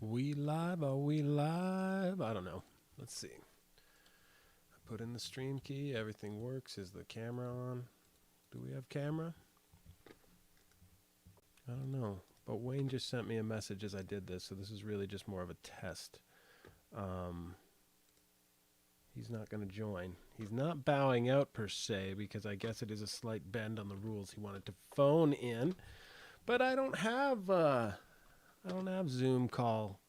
We live? Are we live? I don't know. Let's see. I put in the stream key. Everything works. Is the camera on? Do we have camera? I don't know. But Wayne just sent me a message as I did this, so this is really just more of a test. He's not going to join. He's not bowing out per se, because I guess it is a slight bend on the rules. He wanted to phone in, but I don't have Zoom call.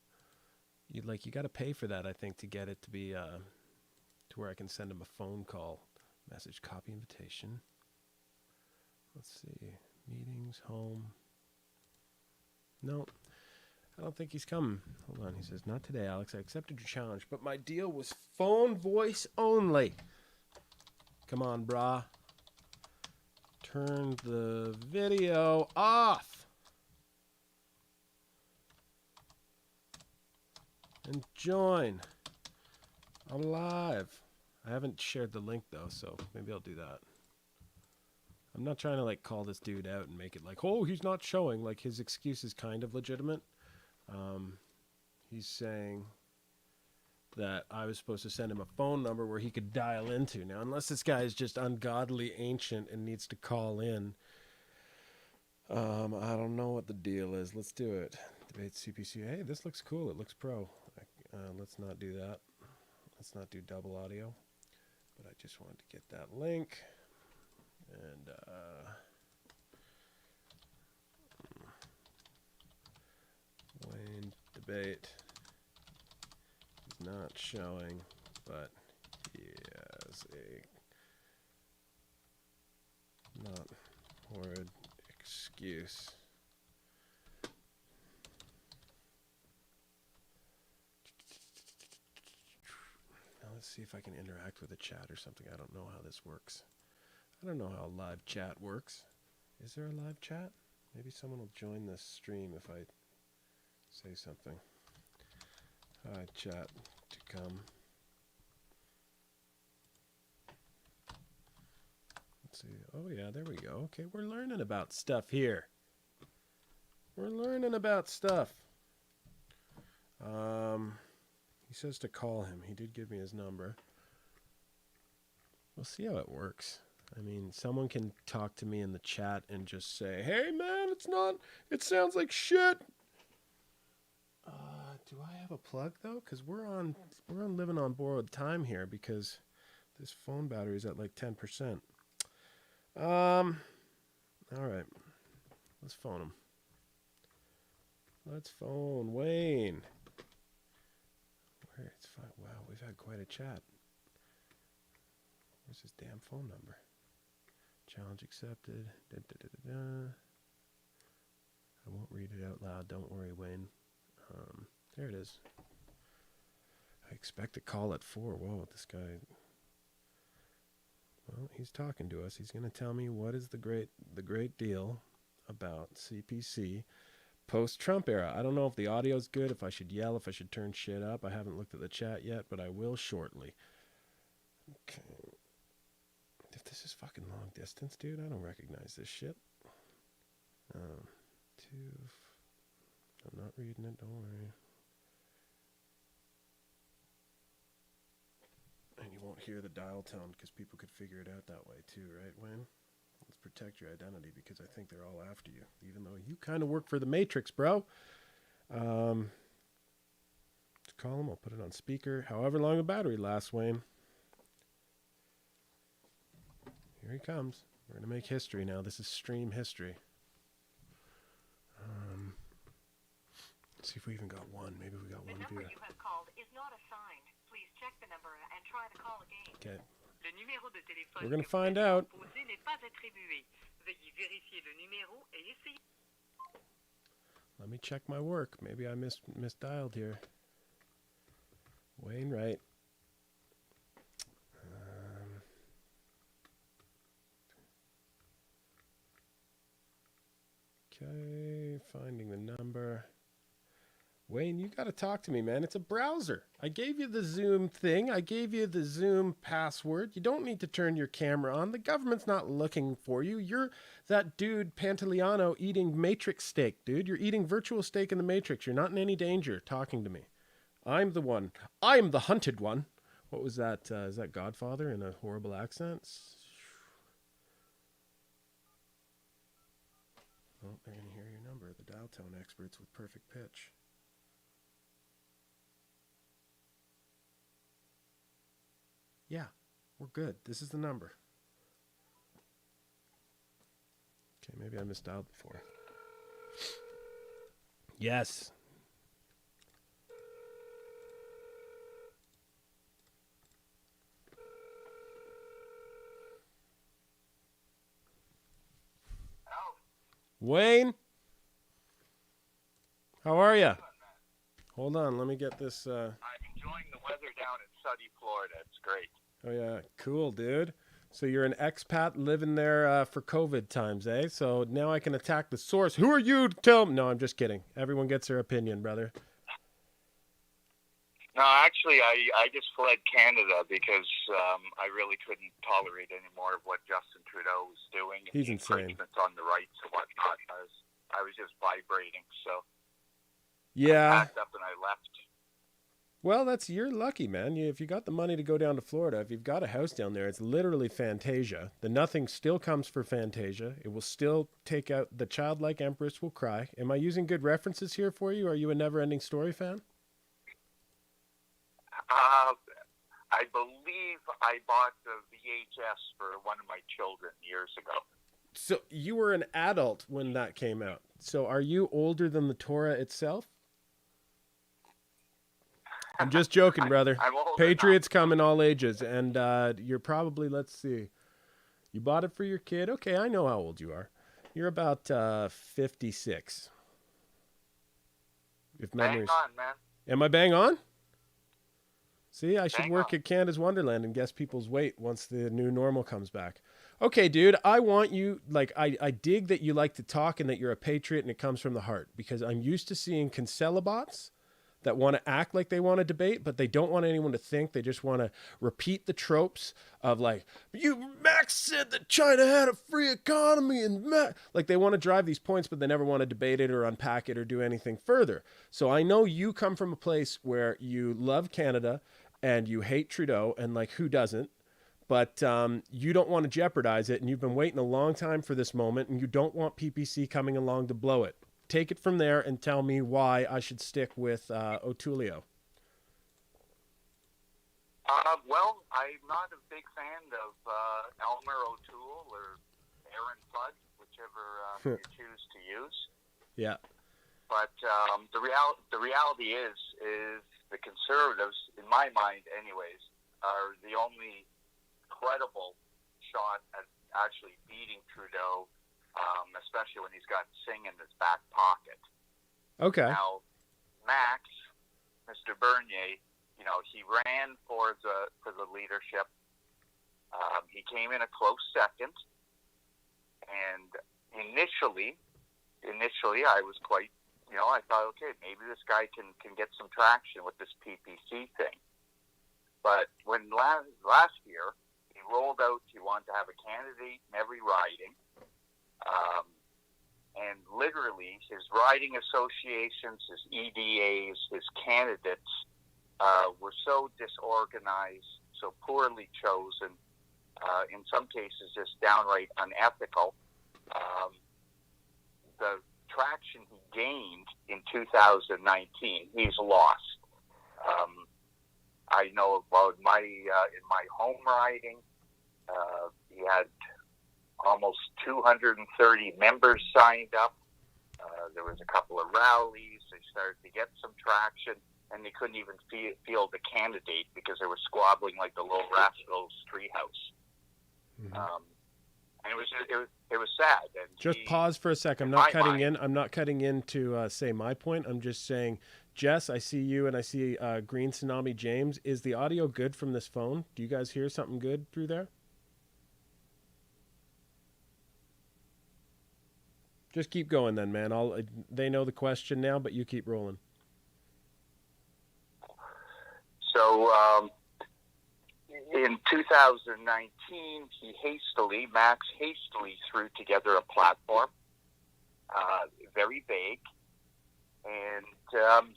You got to pay for that, I think, to get it to be to where I can send him a phone call message. Copy invitation. Let's see. Meetings, home. No, I don't think he's coming. Hold on. He says, not today, Alex. I accepted your challenge, but my deal was phone voice only. Come on, brah. Turn the video off. And join. I'm live. I haven't shared the link, though, so maybe I'll do that. I'm not trying to, call this dude out and make it oh, he's not showing. His excuse is kind of legitimate. He's saying that I was supposed to send him a phone number where he could dial into. Now, unless this guy is just ungodly ancient and needs to call in, I don't know what the deal is. Let's do it. Debate CPC. Hey, this looks cool. It looks pro. Let's not do that. Let's not do double audio. But I just wanted to get that link. And Wayne debate is not showing, but he has a not horrid excuse. Now let's see if I can interact with the chat or something. I don't know how this works. I don't know how live chat works. Is there a live chat? Maybe someone will join this stream if I say something. Hi, chat to come. Let's see. Oh, yeah, there we go. Okay, we're learning about stuff here. We're learning about stuff. He says to call him. He did give me his number. We'll see how it works. I mean, someone can talk to me in the chat and just say, hey, man, it sounds like shit. Do I have a plug, though? Because we're on living on borrowed time here because this phone battery is at 10%. All right. Let's phone him. Let's phone Wayne. Where? It's fine. Wow, we've had quite a chat. Where's his damn phone number? Challenge accepted. Da, da, da, da, da. I won't read it out loud. Don't worry, Wayne. There it is. I expect a call at 4. Whoa, this guy. Well, he's talking to us. He's going to tell me what is the great deal about CPC post-Trump era. I don't know if the audio's good, if I should yell, if I should turn shit up. I haven't looked at the chat yet, but I will shortly. Okay. If this is fucking long distance, dude, I don't recognize this shit. I'm not reading it, don't worry. And you won't hear the dial tone because people could figure it out that way too, right, Wayne? Let's protect your identity because I think they're all after you, even though you kind of work for the Matrix, bro. To call him, I'll put it on speaker. However long the battery lasts, Wayne. Here he comes. We're going to make history now. This is stream history. Let's see if we even got one. Maybe we got one viewer. The number you have called is not assigned. Please check the number and try the call again. Okay. Le numéro de téléphone We're going to find out. composé n'est pas attribué. Veuillez vérifier le numéro et essayer. Let me check my work. Maybe I misdialed here. Wayne Wright. Okay, finding the number. Wayne, you got to talk to me, man. It's a browser. I gave you the Zoom thing. I gave you the Zoom password. You don't need to turn your camera on. The government's not looking for you. You're that dude, Pantaleano, eating Matrix steak, dude. You're eating virtual steak in the Matrix. You're not in any danger talking to me. I'm the one. I'm the hunted one. What was that? Is that Godfather in a horrible accent? Oh, they're going to hear your number. The dial tone experts with perfect pitch. Yeah, we're good. This is the number. Okay, maybe I misdialed before. Yes. Wayne? How are you? Hold on, let me get this. I'm enjoying the weather down in sunny Florida. It's great. Oh, yeah. Cool, dude. So you're an expat living there for COVID times, eh? So now I can attack the source. Who are you to tell me? No, I'm just kidding. Everyone gets their opinion, brother. No, actually, I just fled Canada because I really couldn't tolerate any more of what Justin Trudeau was doing. He's insane. On the rights and whatnot. I was just vibrating, so yeah. I packed up and I left. Well, you're lucky, man. If you got the money to go down to Florida, if you've got a house down there, it's literally Fantasia. The nothing still comes for Fantasia. It will still take out the childlike empress will cry. Am I using good references here for you? Are you a Never-Ending Story fan? I believe I bought the VHS for one of my children years ago. So you were an adult when that came out. So are you older than the Torah itself? I'm just joking, brother. I'm older Patriots come in all ages, and you're probably, let's see, you bought it for your kid? Okay, I know how old you are. You're about 56. If memories. Bang on, man. Am I bang on? See, I should Bang work on. at Canada's Wonderland and guess people's weight once the new normal comes back. Okay, dude, I want you, I dig that you like to talk and that you're a patriot and it comes from the heart, because I'm used to seeing Cancellabots that want to act like they want to debate, but they don't want anyone to think. They just want to repeat the tropes of Max said that China had a free economy, and they want to drive these points, but they never want to debate it or unpack it or do anything further. So I know you come from a place where you love Canada and you hate Trudeau, and who doesn't? But you don't want to jeopardize it, and you've been waiting a long time for this moment, and you don't want PPC coming along to blow it. Take it from there and tell me why I should stick with O'Toolio. Well, I'm not a big fan of Elmer O'Toole or Aaron Flood, whichever you choose to use. Yeah. But the reality is the Conservatives, in my mind anyways, are the only credible shot at actually beating Trudeau, especially when he's got Singh in his back pocket. Okay. Now, Max, Mr. Bernier, he ran for the leadership. He came in a close second, and initially, I was quite, I thought, okay, maybe this guy can get some traction with this PPC thing. But when last year he rolled out, he wanted to have a candidate in every riding. And literally, his riding associations, his EDAs, his candidates were so disorganized, so poorly chosen, in some cases just downright unethical. The traction he gained in 2019, he's lost. I know about in my home riding, he had almost 230 members signed up. There was a couple of rallies. They started to get some traction, and they couldn't even field the candidate because they were squabbling like the Little Rascals treehouse. Mm-hmm. And it was sad. And just pause for a sec. I'm not cutting in. I'm not cutting in to say my point. I'm just saying, Jess, I see you, and I see Green Tsunami James. Is the audio good from this phone? Do you guys hear something good through there? Just keep going then, man. They know the question now, but you keep rolling. So in 2019, Max hastily threw together a platform, very vague, and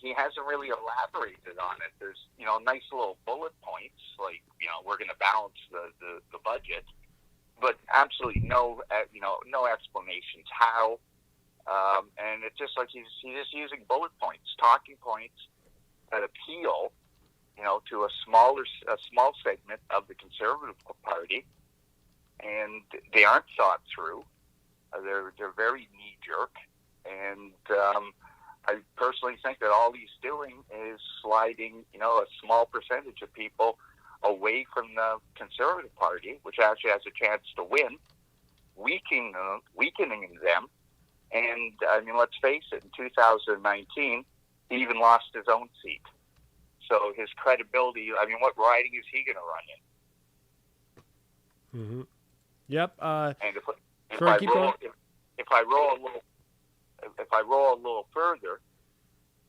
he hasn't really elaborated on it. There's, nice little bullet points, like, we're going to balance the budget, but absolutely no explanations how. And it's just like he's just using bullet points, talking points that appeal, to a small segment of the Conservative Party, and they aren't thought through. They're very knee jerk, and I personally think that all he's doing is sliding, a small percentage of people away from the Conservative Party, which actually has a chance to win, weakening them. And I mean, let's face it, in 2019, he even lost his own seat. So his credibility, I mean, what riding is he going to run in? Mm-hmm. Yep. And if I roll a little further,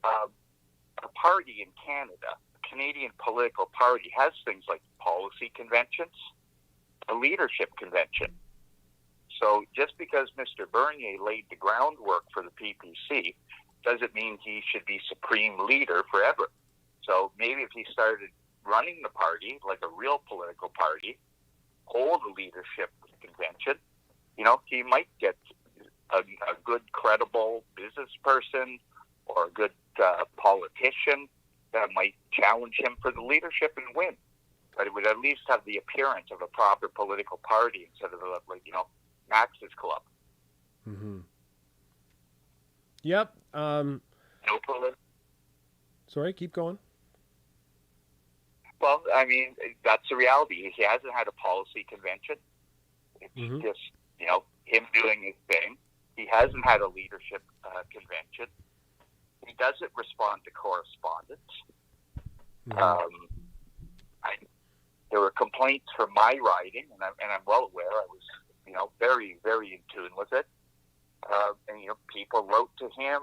a party in Canada, a Canadian political party, has things like policy conventions, a leadership convention. So just because Mr. Bernier laid the groundwork for the PPC doesn't mean he should be supreme leader forever. So maybe if he started running the party like a real political party, hold a leadership convention, he might get a good, credible business person or a good politician that might challenge him for the leadership and win. But it would at least have the appearance of a proper political party instead of Max's club. Mm-hmm. Yep. No political. Sorry, keep going. Well, I mean, that's the reality. He hasn't had a policy convention. It's just, him doing his thing. He hasn't had a leadership convention. He doesn't respond to correspondence. Mm-hmm. There were complaints from my riding, and I'm well aware. I was, very, very in tune with it. And people wrote to him.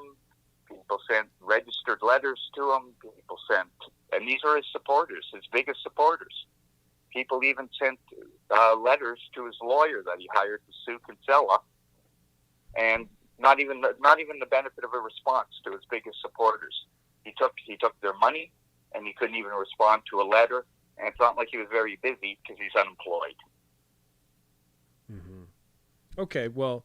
People sent registered letters to him. People sent, and these are his supporters, his biggest supporters. People even sent letters to his lawyer that he hired to sue Kinsella, and not even the benefit of a response to his biggest supporters. He took their money, and he couldn't even respond to a letter. And it's not like he was very busy because he's unemployed. Mm-hmm. Okay, well,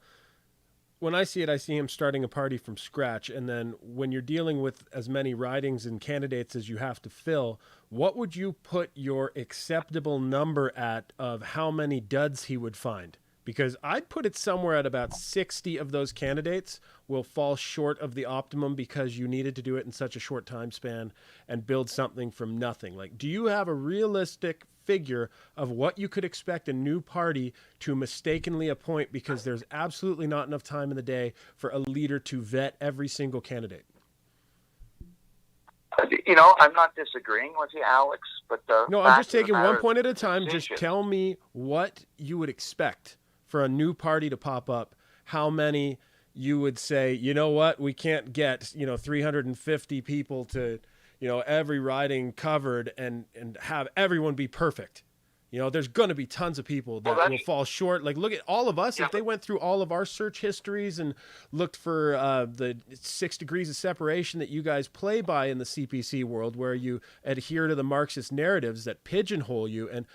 when I see it, I see him starting a party from scratch. And then when you're dealing with as many ridings and candidates as you have to fill, what would you put your acceptable number at of how many duds he would find? Because I'd put it somewhere at about 60 of those candidates will fall short of the optimum because you needed to do it in such a short time span and build something from nothing. Like, do you have a realistic figure of what you could expect a new party to mistakenly appoint because there's absolutely not enough time in the day for a leader to vet every single candidate? I'm not disagreeing with you, Alex, but no, I'm just taking one point at a time. Just tell me what you would expect for a new party to pop up, how many you would say, you know what, we can't get, 350 people to, every riding covered and have everyone be perfect. There's going to be tons of people that will fall short. Like, look at all of us. Yeah. If they went through all of our search histories and looked for the 6 degrees of separation that you guys play by in the CPC world, where you adhere to the Marxist narratives that pigeonhole you. And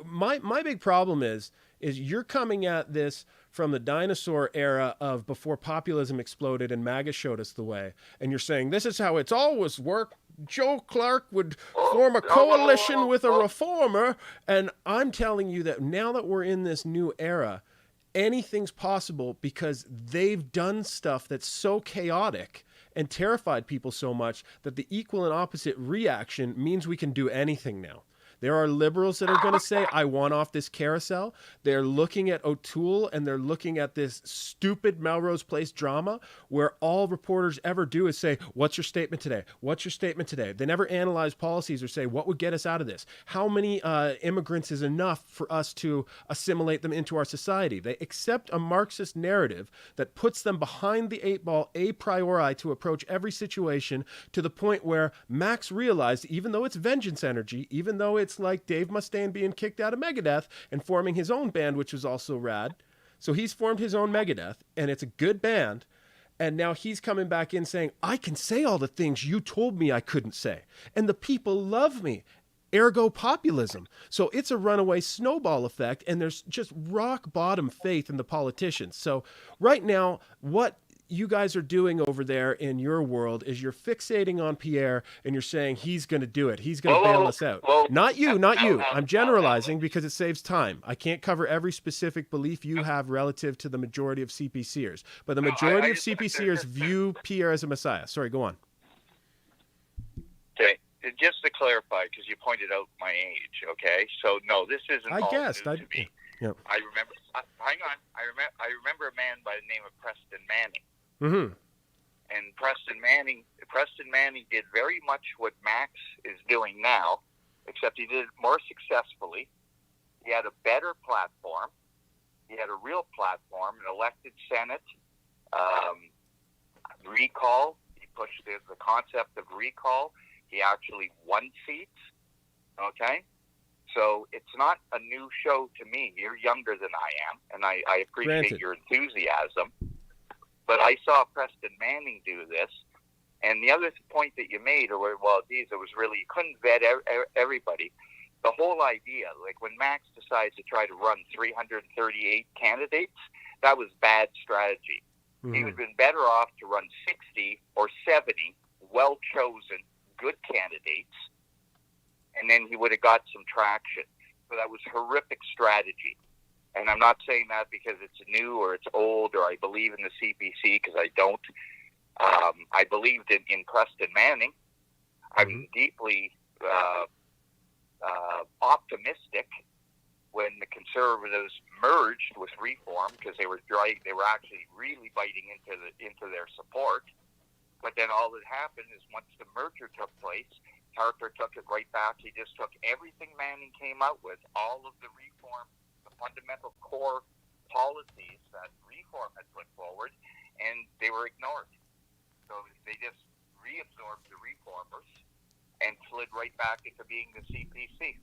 my big problem is you're coming at this from the dinosaur era of before populism exploded and MAGA showed us the way. And you're saying, this is how it's always worked. Joe Clark would form a coalition with a reformer. And I'm telling you that now that we're in this new era, anything's possible because they've done stuff that's so chaotic and terrified people so much that the equal and opposite reaction means we can do anything now. There are liberals that are going to say, I want off this carousel. They're looking at O'Toole and they're looking at this stupid Melrose Place drama where all reporters ever do is say, what's your statement today? What's your statement today? They never analyze policies or say, what would get us out of this? How many immigrants is enough for us to assimilate them into our society? They accept a Marxist narrative that puts them behind the eight ball a priori to approach every situation, to the point where Max realized, even though it's vengeance energy, even though it's like Dave Mustaine being kicked out of Megadeth and forming his own band, which was also rad. So he's formed his own Megadeth, and it's a good band. And now he's coming back in saying, I can say all the things you told me I couldn't say. And the people love me. Ergo populism. So it's a runaway snowball effect, and there's just rock bottom faith in the politicians. So right now, what you guys are doing over there in your world is you're fixating on Pierre and you're saying he's going to do it. He's going to bail us out. Not you. I'm generalizing because it saves time. I can't cover every specific belief you have relative to the majority of CPCers. But the majority of CPCers view Pierre as a messiah. Sorry, go on. Okay. Just to clarify, because you pointed out my age, okay? So, no, this isn't all new to me. Yep. I remember, hang on, I remember a man by the name of Preston Manning. Mm-hmm. And Preston Manning did very much what Max is doing now, except he did it more successfully. He had a better platform. He had a real platform, an elected Senate, recall. He pushed the concept of recall. He actually won seats, okay? So it's not a new show to me. You're younger than I am, and I appreciate your enthusiasm. But I saw Preston Manning do this. And the other point that you made, it was really, you couldn't vet everybody. The whole idea, like when Max decides to try to run 338 candidates, that was bad strategy. Mm-hmm. He would have been better off to run 60 or 70 well-chosen, good candidates, and then he would have got some traction. So that was horrific strategy. And I'm not saying that because it's new or it's old or I believe in the CPC, because I don't. I believed in Preston Manning. I'm deeply optimistic when the Conservatives merged with Reform, because they were actually really biting into their support. But then all that happened is once the merger took place, Harper took it right back. He just took everything Manning came out with, all of the Reform, the fundamental core policies that Reform had put forward, and they were ignored. So they just reabsorbed the Reformers and slid right back into being the CPC.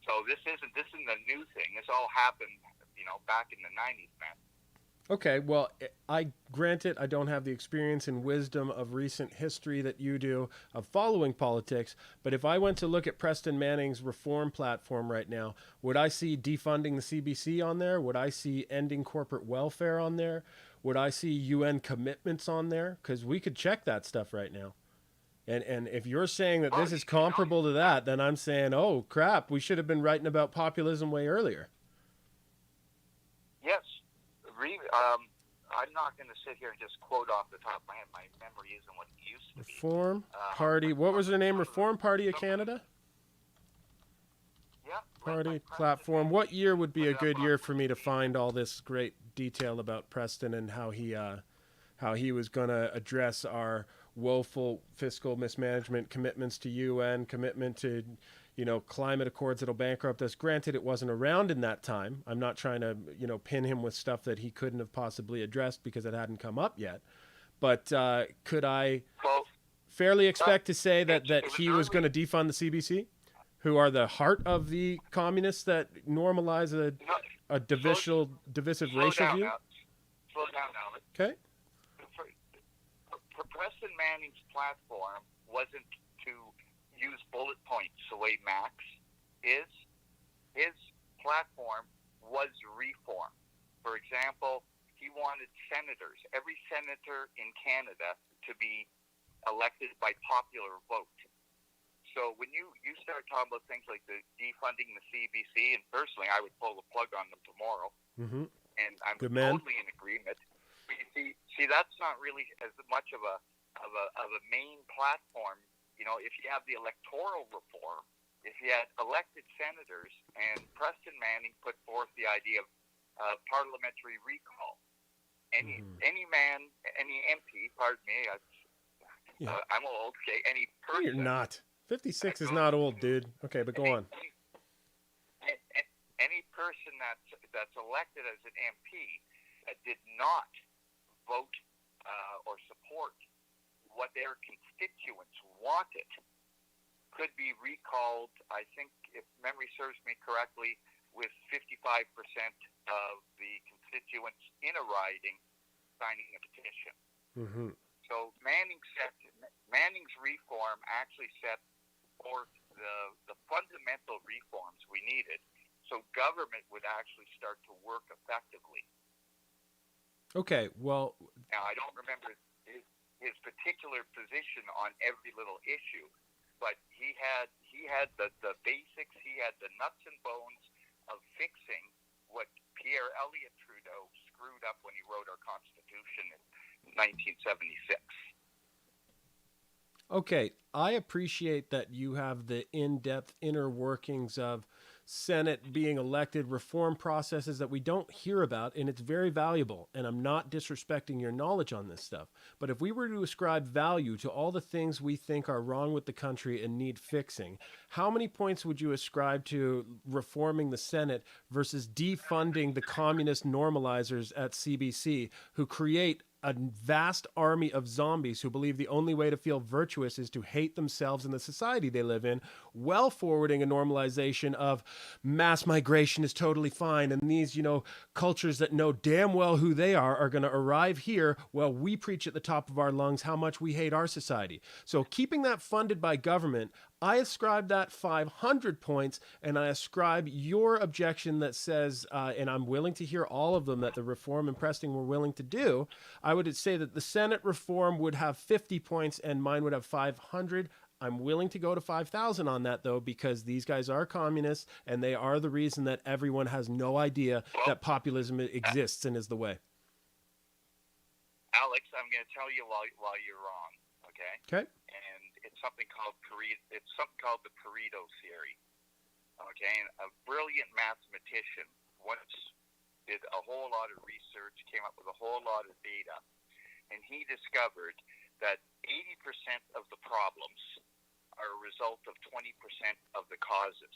So this isn't a new thing. This all happened, back in the 90s, man. Okay, well, granted, I don't have the experience and wisdom of recent history that you do of following politics, but if I went to look at Preston Manning's reform platform right now, would I see defunding the CBC on there? Would I see ending corporate welfare on there? Would I see UN commitments on there? Because we could check that stuff right now. And if you're saying that this is comparable to that, then I'm saying, oh, crap, we should have been writing about populism way earlier. Yes. I'm not going to sit here and just quote off the top of my head. My memory isn't what it used to be. Reform Party. What was their name? Reform Party of Canada? Yeah. Party platform. What year would be a good year for me to find all this great detail about Preston and how he was going to address our woeful fiscal mismanagement, commitments to UN, commitment to climate accords that'll bankrupt us. Granted, it wasn't around in that time. I'm not trying to, pin him with stuff that he couldn't have possibly addressed because it hadn't come up yet. But could I fairly expect to say that he was going to defund the CBC, who are the heart of the communists that normalize a divisive racial view? Slow down, Alex. Okay. Preston Manning's platform wasn't to use bullet points the way Max is. His platform was reform. For example, he wanted senators, every senator in Canada, to be elected by popular vote. So when you start talking about things like the defunding the CBC, and personally I would pull the plug on them tomorrow, and I'm totally in agreement. But you see, that's not really as much of a main platform. If you have the electoral reform, if you had elected senators, and Preston Manning put forth the idea of parliamentary recall. Any man, any MP, pardon me, I'm old. Okay, any person. You're not. 56 is not old, dude. Okay, but go on. Any person that's elected as an MP that did not vote or support what their constituents wanted could be recalled, I think, if memory serves me correctly, with 55% of the constituents in a riding signing a petition. Mm-hmm. So Manning's reform actually set forth the fundamental reforms we needed, so government would actually start to work effectively. Okay, well... Now, I don't remember his particular position on every little issue, but he had the basics, he had the nuts and bones of fixing what Pierre Elliott Trudeau screwed up when he wrote our Constitution in 1976. Okay, I appreciate that you have the in-depth inner workings of Senate being elected, reform processes that we don't hear about, and it's very valuable. And I'm not disrespecting your knowledge on this stuff. But if we were to ascribe value to all the things we think are wrong with the country and need fixing, how many points would you ascribe to reforming the Senate versus defunding the communist normalizers at CBC who create a vast army of zombies who believe the only way to feel virtuous is to hate themselves and the society they live in, while forwarding a normalization of mass migration is totally fine, and these, cultures that know damn well who they are going to arrive here while we preach at the top of our lungs how much we hate our society. So keeping that funded by government, I ascribe that 500 points, and I ascribe your objection that says, and I'm willing to hear all of them that the reform and Preston were willing to do. I would say that the Senate reform would have 50 points and mine would have 500. I'm willing to go to 5,000 on that, though, because these guys are communists, and they are the reason that everyone has no idea that populism exists and is the way. Alex, I'm going to tell you while you're wrong, okay? Okay. And it's something called the Pareto theory. Okay, and a brilliant mathematician once did a whole lot of research, came up with a whole lot of data, and he discovered that 80% of the problems are a result of 20% of the causes.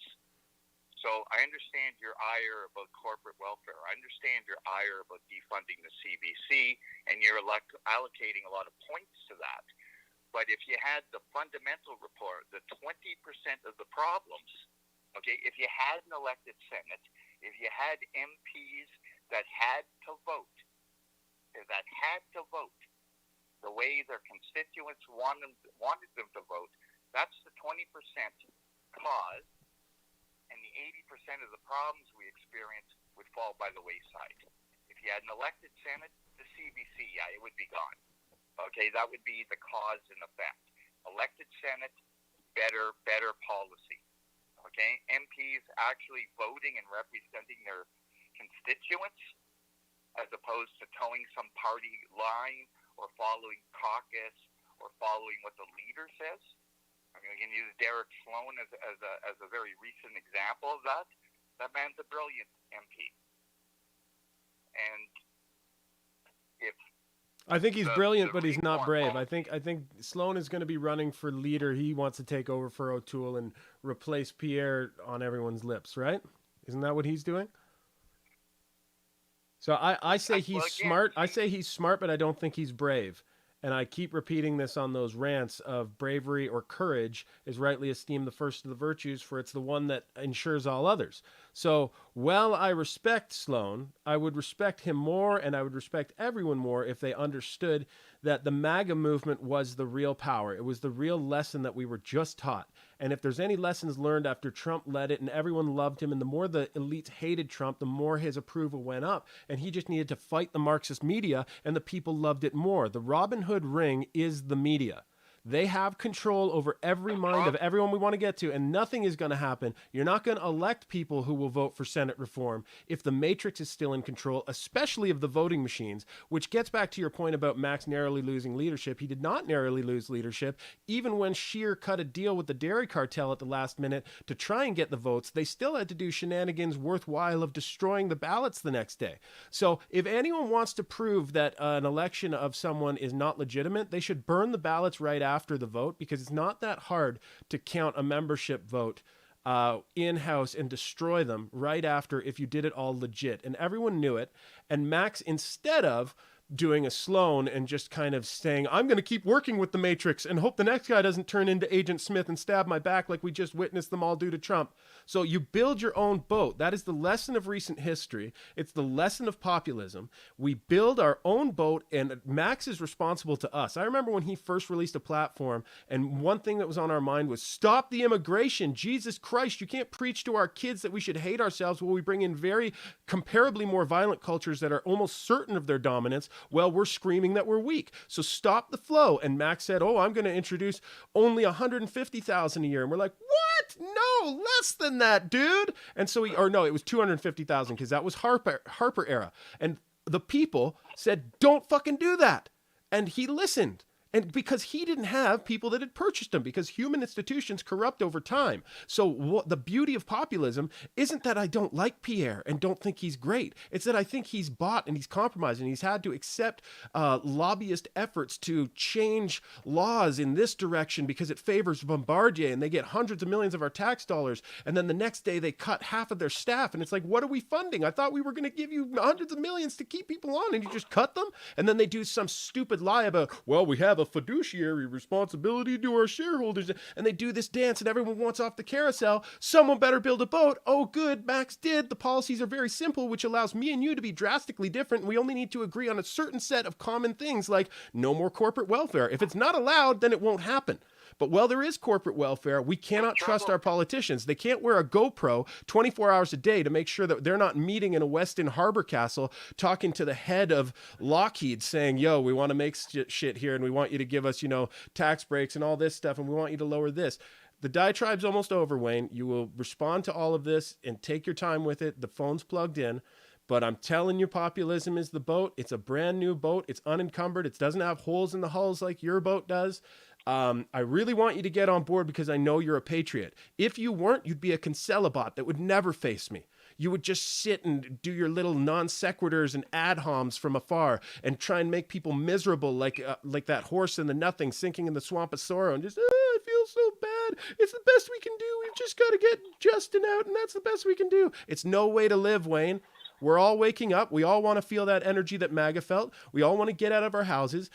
So I understand your ire about corporate welfare. I understand your ire about defunding the CBC, and you're allocating a lot of points to that. But if you had the fundamental report, the 20% of the problems, okay, if you had an elected Senate, if you had MPs that had to vote the way their constituents wanted them to vote, that's the 20% cause, and the 80% of the problems we experience would fall by the wayside. If you had an elected Senate, the CBC, it would be gone. Okay, that would be the cause and effect. Elected Senate, better policy. Okay, MPs actually voting and representing their constituents as opposed to towing some party line or following caucus or following what the leader says. I mean, we can use Derek Sloan as a very recent example of that. That man's a brilliant MP. And I think he's brilliant, but he's not brave. I think Sloan is going to be running for leader. He wants to take over for O'Toole and replace Pierre on everyone's lips, right? Isn't that what he's doing? So I say he's smart. I say he's smart, but I don't think he's brave. And I keep repeating this on those rants of bravery or courage is rightly esteemed the first of the virtues, for it's the one that ensures all others. So while I respect Sloan, I would respect him more, and I would respect everyone more if they understood that the MAGA movement was the real power. It was the real lesson that we were just taught. And if there's any lessons learned after Trump led it and everyone loved him, and the more the elites hated Trump, the more his approval went up. And he just needed to fight the Marxist media, and the people loved it more. The Robin Hood ring is the media. They have control over every mind of everyone we want to get to, and nothing is going to happen. You're not going to elect people who will vote for Senate reform if the matrix is still in control, especially of the voting machines, which gets back to your point about Max narrowly losing leadership. He did not narrowly lose leadership. Even when Scheer cut a deal with the dairy cartel at the last minute to try and get the votes, they still had to do shenanigans worthwhile of destroying the ballots the next day. So if anyone wants to prove that an election of someone is not legitimate, they should burn the ballots right after the vote, because it's not that hard to count a membership vote in-house and destroy them right after if you did it all legit. And everyone knew it. And Max, instead of doing a Sloan and just kind of saying, I'm going to keep working with the Matrix and hope the next guy doesn't turn into Agent Smith and stab my back like we just witnessed them all do to Trump. So you build your own boat. That is the lesson of recent history. It's the lesson of populism. We build our own boat, and Max is responsible to us. I remember when he first released a platform, and one thing that was on our mind was stop the immigration. Jesus Christ, you can't preach to our kids that we should hate ourselves while we bring in very comparably more violent cultures that are almost certain of their dominance. Well, we're screaming that we're weak. So stop the flow. And Max said, oh, I'm going to introduce only 150,000 a year. And we're like, what? No, less than that, dude. And so it was 250,000 because that was Harper era. And the people said, don't fucking do that. And he listened. And because he didn't have people that had purchased him, because human institutions corrupt over time. So the beauty of populism isn't that I don't like Pierre and don't think he's great. It's that I think he's bought and he's compromised and he's had to accept lobbyist efforts to change laws in this direction because it favors Bombardier and they get hundreds of millions of our tax dollars. And then the next day they cut half of their staff. And it's like, what are we funding? I thought we were going to give you hundreds of millions to keep people on and you just cut them. And then they do some stupid lie about, well, we have a fiduciary responsibility to our shareholders, and they do this dance and everyone wants off the carousel. Someone better build a boat. Oh good, Max did. The policies are very simple, which allows me and you to be drastically different. We only need to agree on a certain set of common things like no more corporate welfare. If it's not allowed, then it won't happen. But while there is corporate welfare, we cannot trust our politicians. They can't wear a GoPro 24 hours a day to make sure that they're not meeting in a Westin Harbor Castle talking to the head of Lockheed saying, yo, we want to make shit here and we want you to give us, tax breaks and all this stuff and we want you to lower this. The diatribe's almost over, Wayne. You will respond to all of this and take your time with it. The phone's plugged in. But I'm telling you, populism is the boat. It's a brand new boat. It's unencumbered. It doesn't have holes in the hulls like your boat does. I really want you to get on board because I know you're a patriot. If you weren't, you'd be a Cancelabot that would never face me. You would just sit and do your little non sequiturs and ad homs from afar and try and make people miserable like that horse in the nothing sinking in the swamp of sorrow and just, I feel so bad. It's the best we can do. We've just got to get Justin out and that's the best we can do. It's no way to live, Wayne. We're all waking up. We all want to feel that energy that MAGA felt. We all want to get out of our houses.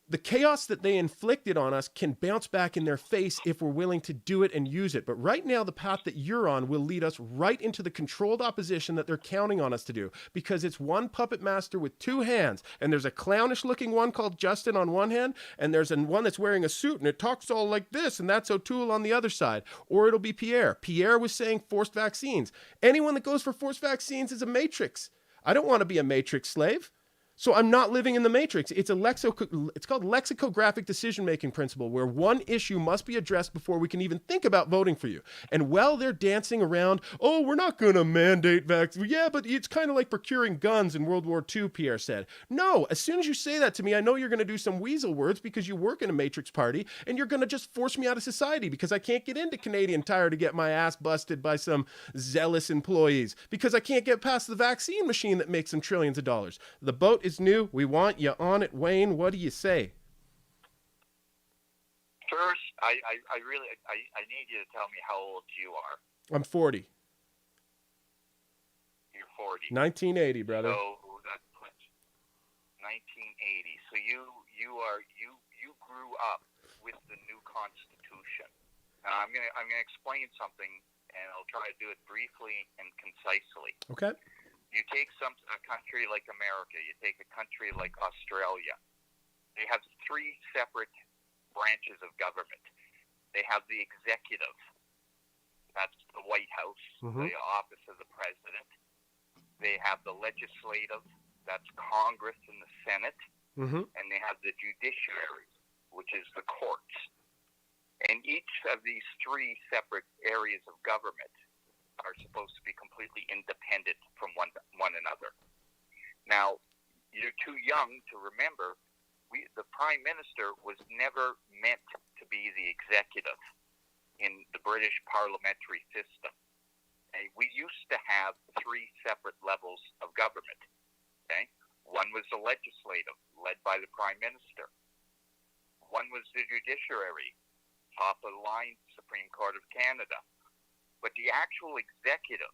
The chaos that they inflicted on us can bounce back in their face if we're willing to do it and use it. But right now, the path that you're on will lead us right into the controlled opposition that they're counting on us to do, because it's one puppet master with two hands. And there's a clownish looking one called Justin on one hand, and there's one that's wearing a suit and it talks all like this, and that's O'Toole on the other side. Or it'll be Pierre. Pierre was saying forced vaccines. Anyone that goes for forced vaccines is a matrix. I don't want to be a matrix slave. So I'm not living in the matrix. It's called lexicographic decision-making principle, where one issue must be addressed before we can even think about voting for you. And while they're dancing around, oh, we're not going to mandate vaccines. Yeah, but it's kind of like procuring guns in World War II, Pierre said. No, as soon as you say that to me, I know you're going to do some weasel words because you work in a matrix party, and you're going to just force me out of society because I can't get into Canadian Tire to get my ass busted by some zealous employees because I can't get past the vaccine machine that makes them trillions of dollars. The boat is new. We want you on it, Wayne. What do you say? First, I need you to tell me how old you are. I'm 40. You're 40. 1980, brother. So that's 1980. So you grew up with the new Constitution. Now I'm gonna explain something, and I'll try to do it briefly and concisely. Okay. You take a country like America, you take a country like Australia. They have three separate branches of government. They have the executive, that's the White House, the office of the president. They have the legislative, that's Congress and the Senate. And they have the judiciary, which is the courts. And each of these three separate areas of government are supposed to be completely independent from one another. Now, you're too young to remember, the Prime Minister was never meant to be the executive in the British parliamentary system. Okay? We used to have three separate levels of government. Okay? One was the legislative, led by the Prime Minister. One was the judiciary, top of the line, Supreme Court of Canada. But the actual executive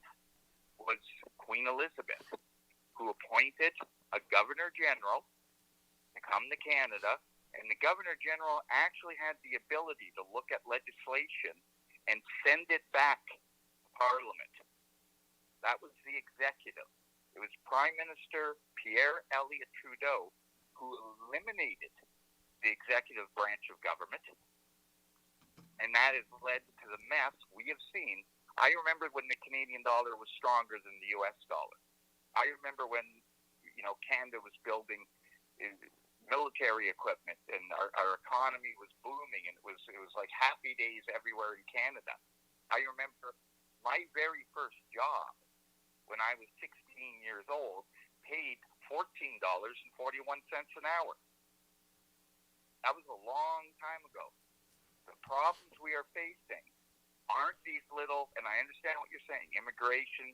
was Queen Elizabeth, who appointed a Governor-General to come to Canada, and the Governor-General actually had the ability to look at legislation and send it back to Parliament. That was the executive. It was Prime Minister Pierre Elliott Trudeau who eliminated the executive branch of government, and that has led to the mess we have seen. I remember when the Canadian dollar was stronger than the U.S. dollar. I remember when, Canada was building military equipment and our economy was booming, and it was like happy days everywhere in Canada. I remember my very first job when I was 16 years old paid $14.41 an hour. That was a long time ago. The problems we are facing aren't these little, and I understand what you're saying, immigration,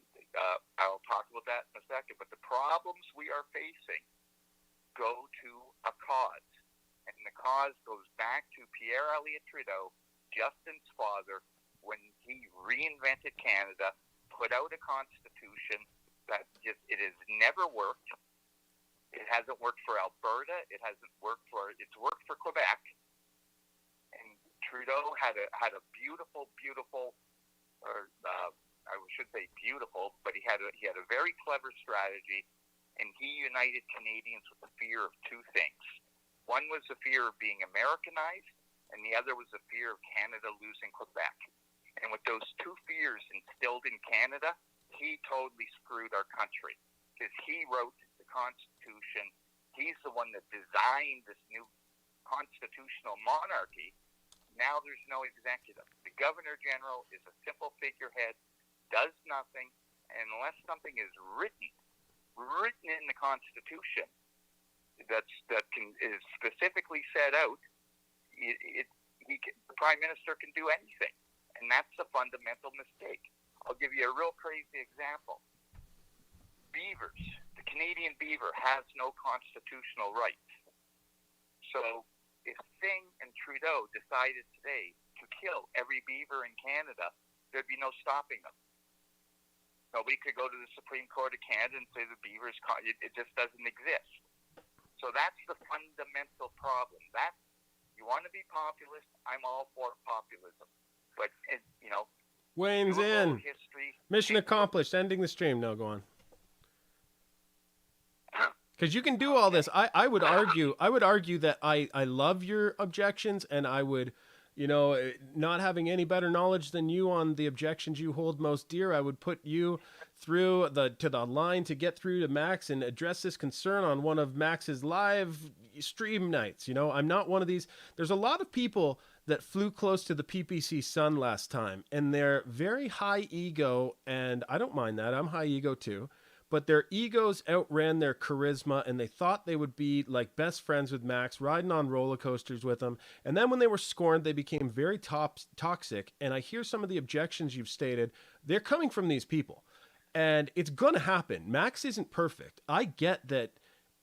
I'll talk about that in a second, but the problems we are facing go to a cause. And the cause goes back to Pierre Elliott Trudeau, Justin's father, when he reinvented Canada, put out a constitution that it has never worked. It hasn't worked for Alberta. It's worked for Quebec. And Trudeau had a beautiful, or I should say beautiful, but he had a very clever strategy, and he united Canadians with the fear of two things. One was the fear of being Americanized, and the other was the fear of Canada losing Quebec. And with those two fears instilled in Canada, he totally screwed our country, because he wrote the Constitution. He's the one that designed this new constitutional monarchy. Now there's no executive. The Governor-General is a simple figurehead, does nothing, and unless something is written in the Constitution that is specifically set out, the Prime Minister can do anything, and that's a fundamental mistake. I'll give you a real crazy example. Beavers. The Canadian beaver has no constitutional rights. So if Singh and Trudeau decided today to kill every beaver in Canada, there'd be no stopping them. Nobody could go to the Supreme Court of Canada and say the beaver it just doesn't exist. So that's the fundamental problem. You want to be populist, I'm all for populism. But, Wayne's in. Mission accomplished. Ending the stream. No, go on. Because you can do all this. I would argue that I love your objections, and I would, not having any better knowledge than you on the objections you hold most dear, I would put you through to the line to get through to Max and address this concern on one of Max's live stream nights. I'm not one of these. There's a lot of people that flew close to the PPC sun last time, and they're very high ego, and I don't mind that. I'm high ego too. But their egos outran their charisma, and they thought they would be like best friends with Max, riding on roller coasters with him. And then when they were scorned, they became very toxic. And I hear some of the objections you've stated. They're coming from these people. And it's going to happen. Max isn't perfect. I get that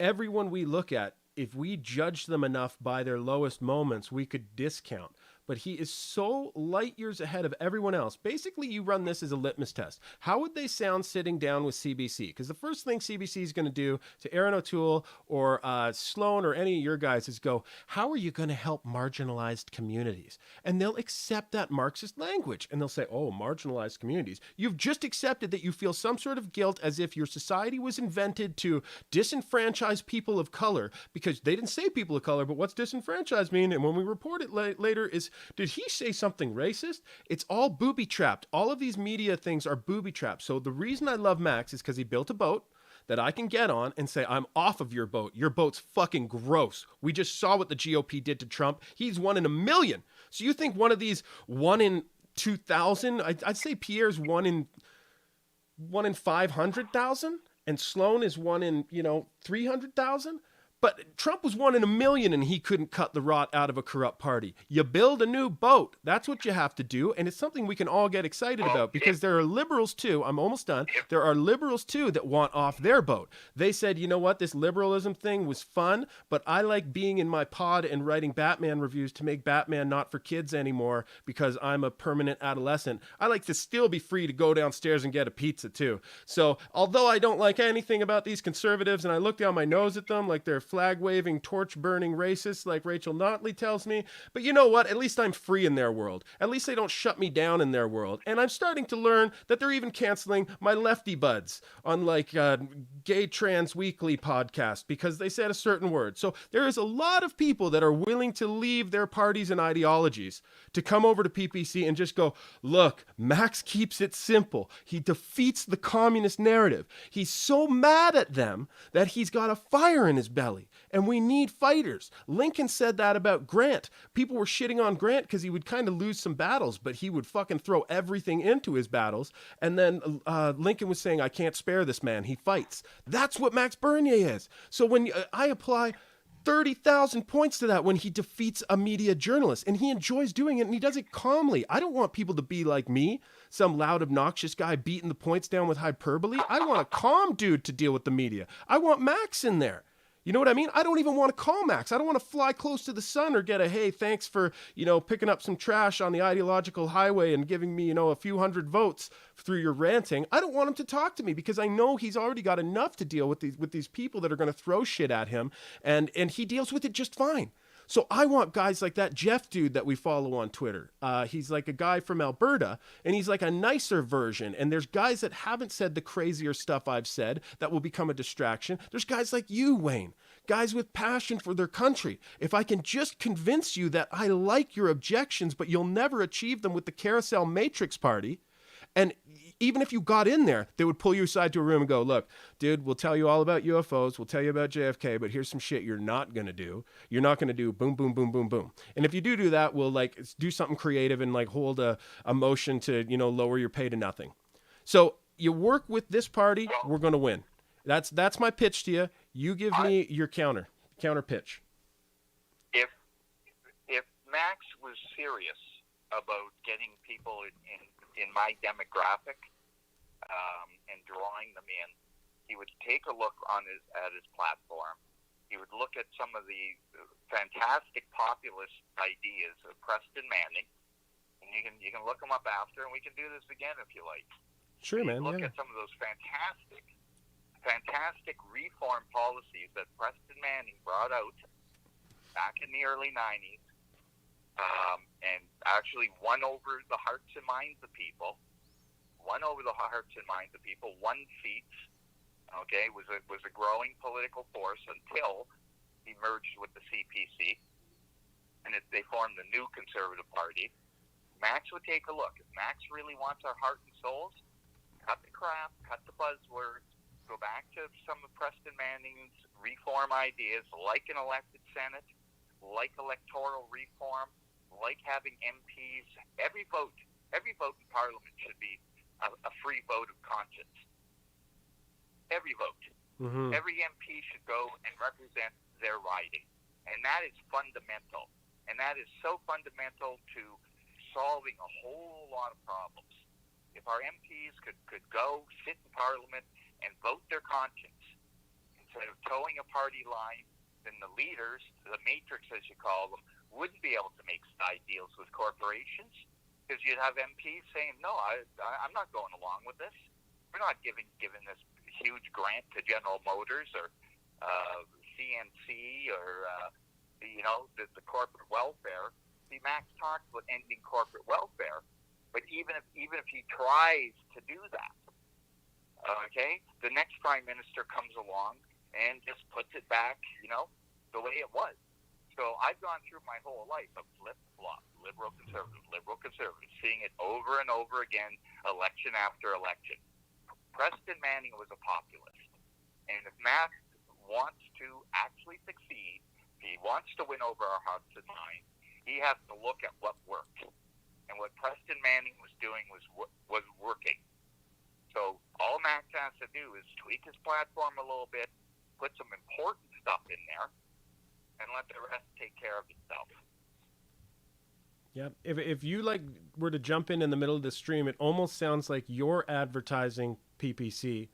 everyone we look at, if we judge them enough by their lowest moments, we could discount. But he is so light years ahead of everyone else. Basically, you run this as a litmus test. How would they sound sitting down with CBC? Because the first thing CBC is going to do to Aaron O'Toole or Sloan or any of your guys is go, how are you going to help marginalized communities? And they'll accept that Marxist language. And they'll say, oh, marginalized communities. You've just accepted that you feel some sort of guilt as if your society was invented to disenfranchise people of color, because they didn't say people of color, but what's disenfranchised mean? And when we report it later is, did he say something racist? It's all booby-trapped. All of these media things are booby-trapped. So the reason I love Max is because he built a boat that I can get on and say, I'm off of your boat. Your boat's fucking gross. We just saw what the GOP did to Trump. He's 1 in a million. So you think one of these 1 in 2,000, I'd say Pierre's 1 in 500,000 and Sloan is 1 in, 300,000. But Trump was 1 in a million and he couldn't cut the rot out of a corrupt party. You build a new boat. That's what you have to do. And it's something we can all get excited about because there are liberals too. I'm almost done. There are liberals too that want off their boat. They said, you know what? This liberalism thing was fun, but I like being in my pod and writing Batman reviews to make Batman not for kids anymore because I'm a permanent adolescent. I like to still be free to go downstairs and get a pizza too. So although I don't like anything about these conservatives and I look down my nose at them like they're flag-waving, torch-burning racists like Rachel Notley tells me. But you know what? At least I'm free in their world. At least they don't shut me down in their world. And I'm starting to learn that they're even canceling my lefty buds on like Gay Trans Weekly podcast because they said a certain word. So there is a lot of people that are willing to leave their parties and ideologies to come over to PPC and just go, look, Max keeps it simple. He defeats the communist narrative. He's so mad at them that he's got a fire in his belly. And we need fighters. Lincoln said that about Grant. People were shitting on Grant because he would kind of lose some battles, but he would fucking throw everything into his battles. And then Lincoln was saying, I can't spare this man. He fights. That's what Max Bernier is. So when I apply 30,000 points to that when he defeats a media journalist, and he enjoys doing it, and he does it calmly. I don't want people to be like me, some loud, obnoxious guy beating the points down with hyperbole. I want a calm dude to deal with the media. I want Max in there. You know what I mean? I don't even want to call Max. I don't want to fly close to the sun or get a, hey, thanks for, picking up some trash on the ideological highway and giving me, a few hundred votes through your ranting. I don't want him to talk to me because I know he's already got enough to deal with these people that are going to throw shit at him, and he deals with it just fine. So I want guys like that Jeff dude that we follow on Twitter. He's like a guy from Alberta, and he's like a nicer version. And there's guys that haven't said the crazier stuff I've said that will become a distraction. There's guys like you, Wayne, guys with passion for their country. If I can just convince you that I like your objections, but you'll never achieve them with the Carousel Matrix Party, and even if you got in there, they would pull you aside to a room and go, look, dude, we'll tell you all about UFOs. We'll tell you about JFK, but here's some shit you're not going to do. You're not going to do boom, boom, boom, boom, boom. And if you do that, we'll like do something creative and like hold a motion to, lower your pay to nothing. So you work with this party, we're going to win. That's my pitch to you. You give me your counter pitch. If Max was serious about getting people in my demographic and drawing them in, he would take a look at his platform. He would look at some of the fantastic populist ideas of Preston Manning, and you can look them up after, and we can do this again if you like. Sure, man. Look at some of those fantastic reform policies that Preston Manning brought out back in the early 90s, and actually won over the hearts and minds of people. Won seats. Okay, was a growing political force until he merged with the CPC, and they formed the new Conservative Party. Max would take a look. If Max really wants our heart and souls, cut the crap, cut the buzzwords, go back to some of Preston Manning's reform ideas, like an elected Senate, like electoral reform, like having MPs. Every vote in Parliament should be a free vote of conscience. Every vote. Mm-hmm. Every MP should go and represent their riding. And that is fundamental. And that is so fundamental to solving a whole lot of problems. If our MPs could go, sit in Parliament, and vote their conscience, instead of towing a party line, then the leaders, the matrix as you call them, wouldn't be able to make side deals with corporations, because you'd have MPs saying, no, I'm not going along with this. We're not giving this huge grant to General Motors or CNC or the corporate welfare. See, Max talks about ending corporate welfare, but even if he tries to do that, okay, the next prime minister comes along and just puts it back, the way it was. So I've gone through my whole life of flip-flop, liberal, conservative, seeing it over and over again, election after election. Preston Manning was a populist. And if Matt wants to actually succeed, if he wants to win over our hearts and minds, he has to look at what worked. And what Preston Manning was doing was working. So all Max has to do is tweak his platform a little bit, put some important stuff in there, and let the rest take care of itself. Yep. If you were to jump in the middle of the stream, it almost sounds like you're advertising PPC,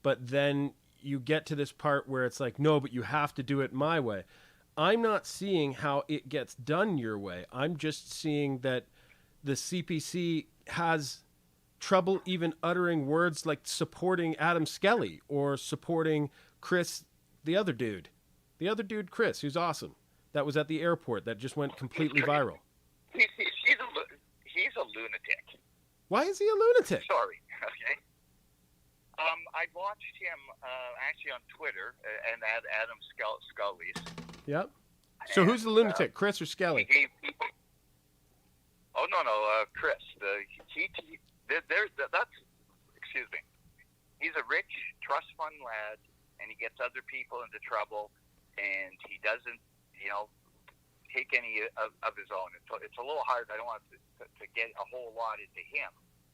but then you get to this part where it's like, no, but you have to do it my way. I'm not seeing how it gets done your way. I'm just seeing that the CPC has trouble even uttering words like supporting Adam Skelly or supporting Chris, the other dude, Chris, who's awesome. That was at the airport. That just went completely viral. He's a lunatic. Why is he a lunatic? Sorry. Okay. I watched him actually on Twitter and at Adam Scully's. Yep. So who's the lunatic, Chris or Skelly? Chris. Excuse me. He's a rich trust fund lad, and he gets other people into trouble, and he doesn't, take any of his own. It's a little hard. I don't want to get a whole lot into him,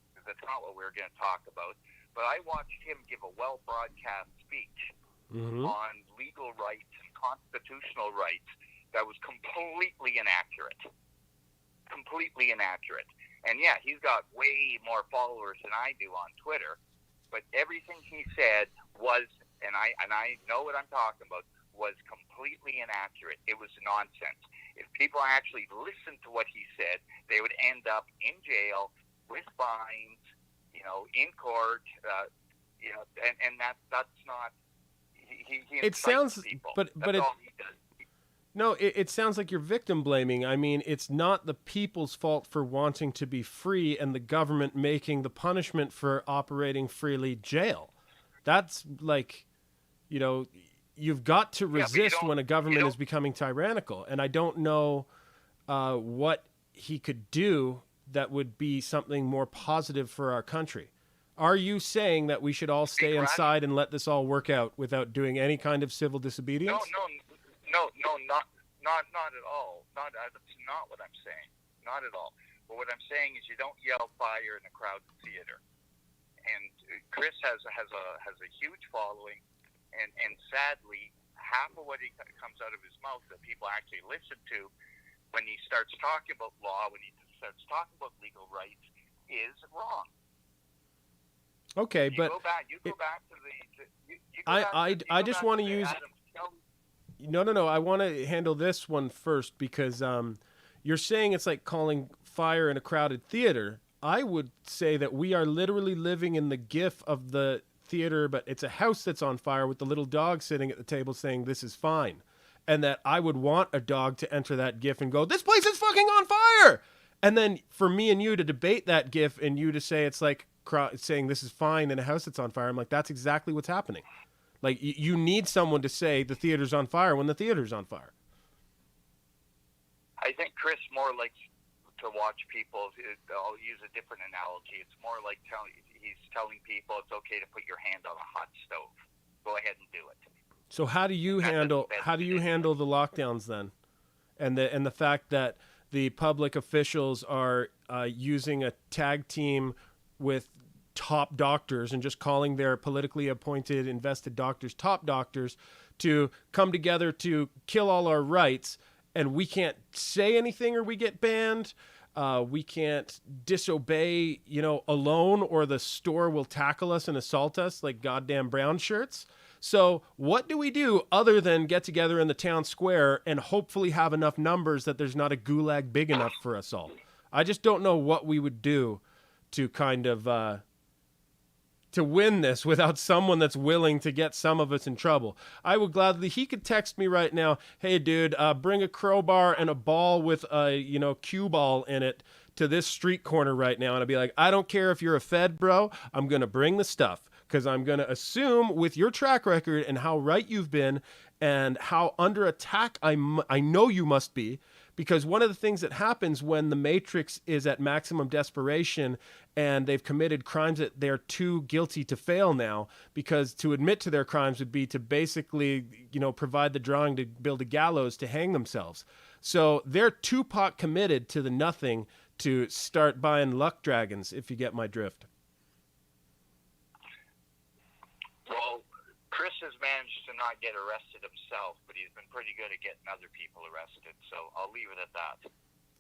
because that's not what we're going to talk about. But I watched him give a well-broadcast speech on legal rights and constitutional rights that was completely inaccurate. Completely inaccurate. And yeah, he's got way more followers than I do on Twitter, but everything he said was, and I know what I'm talking about, was completely inaccurate. It was nonsense. If people actually listened to what he said, they would end up in jail with fines, in court, and that's not. He it sounds, people. but all he does. No, it sounds like you're victim blaming. I mean, it's not the people's fault for wanting to be free and the government making the punishment for operating freely jail. That's like, you've got to resist when a government is becoming tyrannical. And I don't know what he could do that would be something more positive for our country. Are you saying that we should all stay inside and let this all work out without doing any kind of civil disobedience? No, not at all. That's not what I'm saying. Not at all. But what I'm saying is you don't yell fire in a crowded theater. And Chris has a huge following, and sadly, half of what comes out of his mouth that people actually listen to when he starts talking about law, when he starts talking about legal rights, is wrong. Okay, but you go back to the. I just want to use. No. I want to handle this one first because you're saying it's like calling fire in a crowded theater. I would say that we are literally living in the GIF of the theater, but it's a house that's on fire with the little dog sitting at the table saying, "This is fine." And that I would want a dog to enter that GIF and go, "This place is fucking on fire!" And then for me and you to debate that GIF and you to say it's like saying this is fine in a house that's on fire. I'm like, that's exactly what's happening. Like, you need someone to say the theater's on fire when the theater's on fire. I think Chris more likes to watch people. I'll use a different analogy. It's more like he's telling people it's okay to put your hand on a hot stove. Go ahead and do it. So how do you handle the lockdowns then, and the fact that the public officials are using a tag team with top doctors and just calling their politically appointed invested doctors top doctors to come together to kill all our rights, and we can't say anything or we get banned? We can't disobey, alone, or the store will tackle us and assault us like goddamn brown shirts. So what do we do other than get together in the town square and hopefully have enough numbers that there's not a gulag big enough for us all? I just don't know what we would do to kind of to win this without someone that's willing to get some of us in trouble. I would gladly, he could text me right now, "Hey dude, bring a crowbar and a ball with a, cue ball in it to this street corner right now." And I'd be like, "I don't care if you're a Fed, bro. I'm going to bring the stuff because I'm going to assume with your track record and how right you've been and how under attack I know you must be, Because one of the things that happens when the Matrix is at maximum desperation and they've committed crimes that they're too guilty to fail now, because to admit to their crimes would be to basically, provide the drawing to build a gallows to hang themselves. So they're Tupac committed to the nothing to start buying luck dragons, if you get my drift. Well, Chris has managed to not get arrested himself, but he's been pretty good at getting other people arrested, so I'll leave it at that.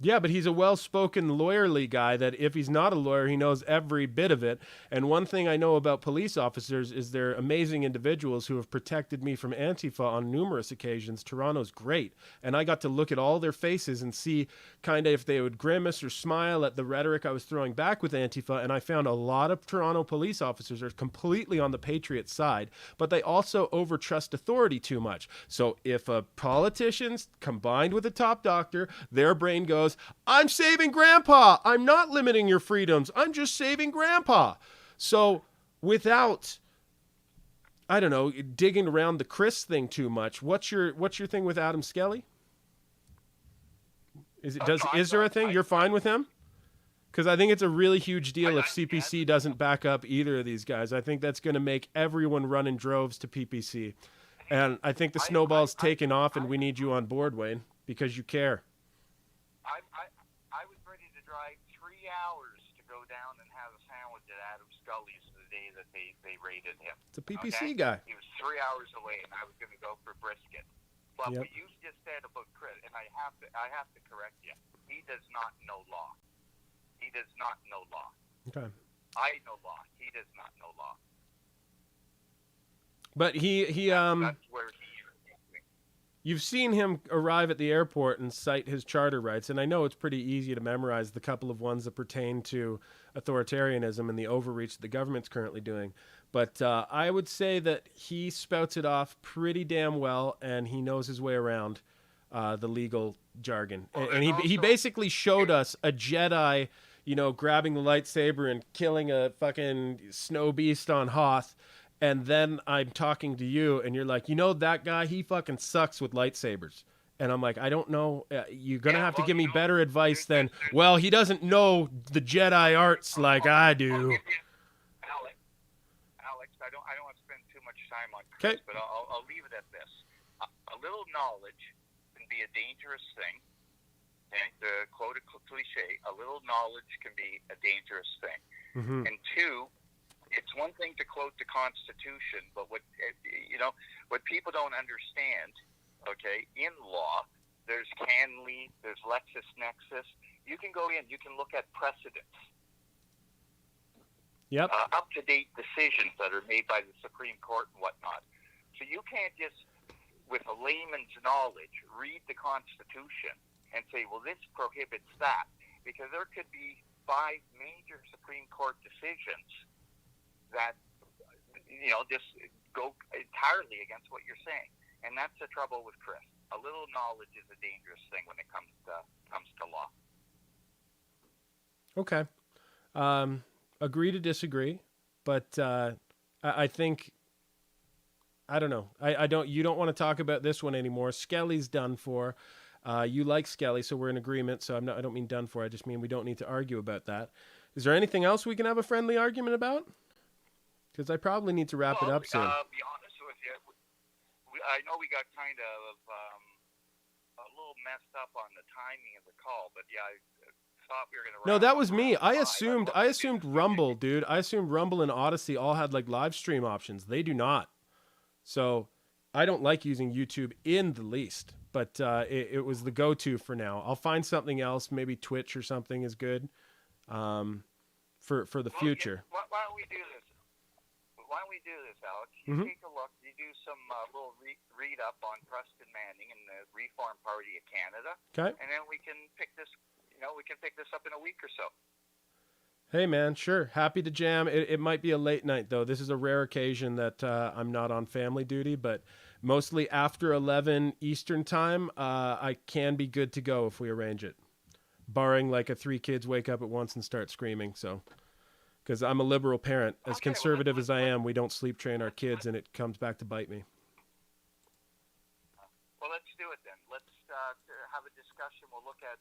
Yeah, but he's a well-spoken, lawyerly guy that if he's not a lawyer, he knows every bit of it. And one thing I know about police officers is they're amazing individuals who have protected me from Antifa on numerous occasions. Toronto's great. And I got to look at all their faces and see kind of if they would grimace or smile at the rhetoric I was throwing back with Antifa. And I found a lot of Toronto police officers are completely on the Patriot side, but they also overtrust authority too much. So if a politician's combined with a top doctor, their brain goes, I'm saving grandpa. I'm not limiting your freedoms. I'm just saving grandpa. So without, I don't know, digging around the Chris thing too much, what's your thing with Adam Skelly? Is there a thing? You're fine with him? Because I think it's a really huge deal if CPC doesn't back up either of these guys. I think that's going to make everyone run in droves to PPC. And I think the snowball's taken off and we need you on board, Wayne, because you care. I was ready to drive 3 hours to go down and have a sandwich at Adam Scully's the day that they raided him. It's a PPC guy. He was 3 hours away, and I was going to go for brisket. But what you just said about Chris, and I have to correct you. He does not know law. He does not know law. Okay. I know law. He does not know law. But that's where he. You've seen him arrive at the airport and cite his charter rights, and I know it's pretty easy to memorize the couple of ones that pertain to authoritarianism and the overreach that the government's currently doing. But I would say that he spouts it off pretty damn well, and he knows his way around the legal jargon. And he basically showed us a Jedi, grabbing the lightsaber and killing a fucking snow beast on Hoth. And then I'm talking to you, and you're like, that guy, he fucking sucks with lightsabers. And I'm like, I don't know. You're going to have to give me better advice than, well, he doesn't know the Jedi arts like I do. Alex, I don't want to spend too much time on Chris, but I'll leave it at this. A little knowledge can be a dangerous thing. Okay? To quote a cliche, a little knowledge can be a dangerous thing. Mm-hmm. And two, it's one thing to quote the Constitution, but what people don't understand, okay, in law, there's Canley, there's LexisNexis. You can go in, you can look at precedents. Yep. Up-to-date decisions that are made by the Supreme Court and whatnot. So you can't just, with a layman's knowledge, read the Constitution and say, well, this prohibits that, because there could be 5 major Supreme Court decisions that, just go entirely against what you're saying. And that's the trouble with Chris. A little knowledge is a dangerous thing when it comes to law. Okay. Agree to disagree, but I think, I don't know. You don't want to talk about this one anymore. Skelly's done for. You like Skelly, so we're in agreement. So I don't mean done for. I just mean we don't need to argue about that. Is there anything else we can have a friendly argument about? Because I probably need to wrap it up soon. Be honest with you, I know we got kind of a little messed up on the timing of the call, but yeah, I thought we were going to. No, that was me. I assumed Rumble, dude. I assumed Rumble and Odyssey all had like live stream options. They do not. So I don't like using YouTube in the least, but it was the go-to for now. I'll find something else. Maybe Twitch or something is good for the future. Why don't we do this? Why don't we do this, Alex? You take a look. You do some little read up on Preston Manning and the Reform Party of Canada. Okay. And then we can pick this. We can pick this up in a week or so. Hey, man, sure. Happy to jam. It might be a late night, though. This is a rare occasion that I'm not on family duty, but mostly after 11 Eastern time, I can be good to go if we arrange it, barring like 3 kids wake up at once and start screaming. So, because I'm a liberal parent. As conservative as I am, we don't sleep train our kids, and it comes back to bite me. Well, let's do it then. Let's. have a discussion. We'll look at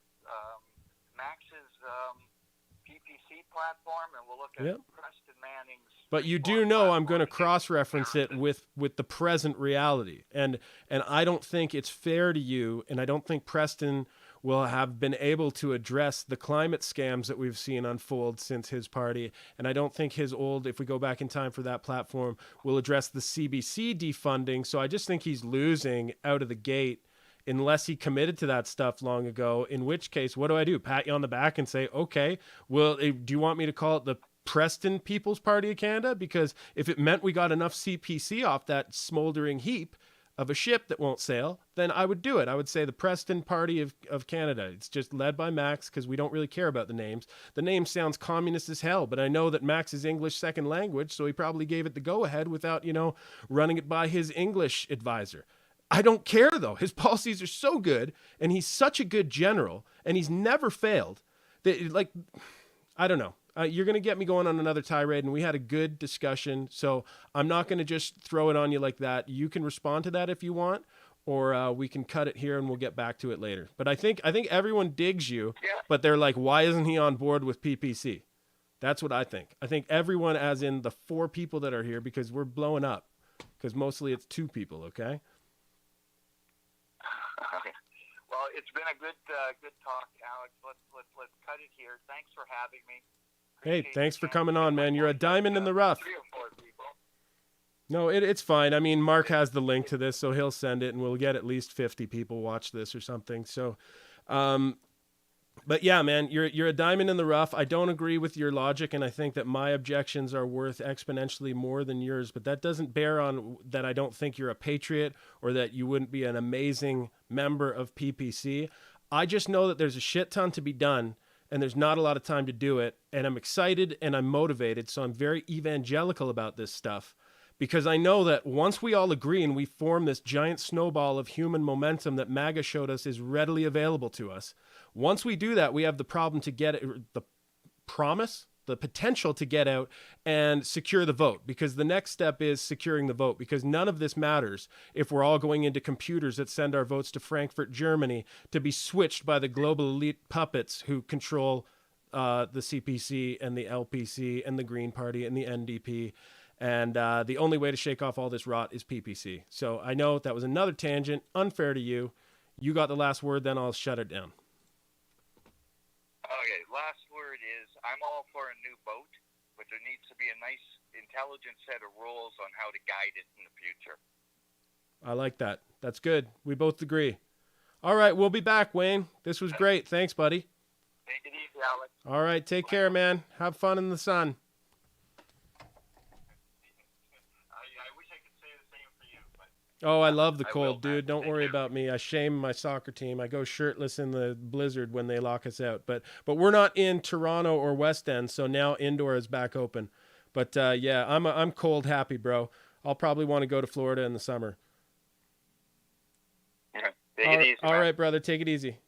Max's PPC platform, and we'll look at Preston Manning's. But you do know I'm going to cross-reference it with the present reality, and I don't think it's fair to you, and I don't think Preston will have been able to address the climate scams that we've seen unfold since his party, and I don't think his old, if we go back in time for that platform, will address the CBC defunding. So I just think he's losing out of the gate unless he committed to that stuff long ago, in which case, what do? Pat you on the back and say, okay, well, do you want me to call it the Preston People's Party of Canada? Because if it meant we got enough CPC off that smoldering heap of a ship that won't sail, then I would do it. I would say the Preston Party of Canada. It's just led by Max because we don't really care about the names. The name sounds communist as hell, but I know that Max is English second language, so he probably gave it the go-ahead without, running it by his English advisor. I don't care, though. His policies are so good, and he's such a good general, and he's never failed. That, I don't know. You're going to get me going on another tirade, and we had a good discussion, so I'm not going to just throw it on you like that. You can respond to that if you want, or we can cut it here and we'll get back to it later. But I think everyone digs you, but they're like, why isn't he on board with PPC? That's what I think. I think everyone, as in the 4 people that are here, because we're blowing up, because mostly it's 2 people, okay? Well, it's been a good talk, Alex. Let's cut it here. Thanks for having me. Hey, thanks for coming on, man. You're a diamond in the rough. 3 or 4 people. No, it's fine. I mean, Mark has the link to this, so he'll send it, and we'll get at least 50 people watch this or something. So, but yeah, man, you're a diamond in the rough. I don't agree with your logic, and I think that my objections are worth exponentially more than yours. But that doesn't bear on that I don't think you're a patriot or that you wouldn't be an amazing member of PPC. I just know that there's a shit ton to be done, and there's not a lot of time to do it. And I'm excited and I'm motivated, so I'm very evangelical about this stuff. Because I know that once we all agree and we form this giant snowball of human momentum that MAGA showed us is readily available to us, once we do that, we have the problem to get it, the potential to get out and secure the vote. Because the next step is securing the vote, because none of this matters if we're all going into computers that send our votes to Frankfurt, Germany, to be switched by the global elite puppets who control the CPC and the LPC and the Green Party and the NDP. And the only way to shake off all this rot is PPC. So I know that was another tangent, unfair to you. You got the last word, then I'll shut it down. Okay, last word is I'm all for a new boat, but there needs to be a nice, intelligent set of rules on how to guide it in the future. I like that. That's good. We both agree. All right, we'll be back, Wayne. This was great. Thanks, buddy. Take it easy, Alex. All right, take care, man. Have fun in the sun. Oh, I love the cold, dude. Don't worry about me. I shame my soccer team. I go shirtless in the blizzard when they lock us out. But we're not in Toronto or West End, so now indoor is back open. But yeah, I'm cold happy, bro. I'll probably want to go to Florida in the summer. Take it easy, man. All right, brother. Take it easy.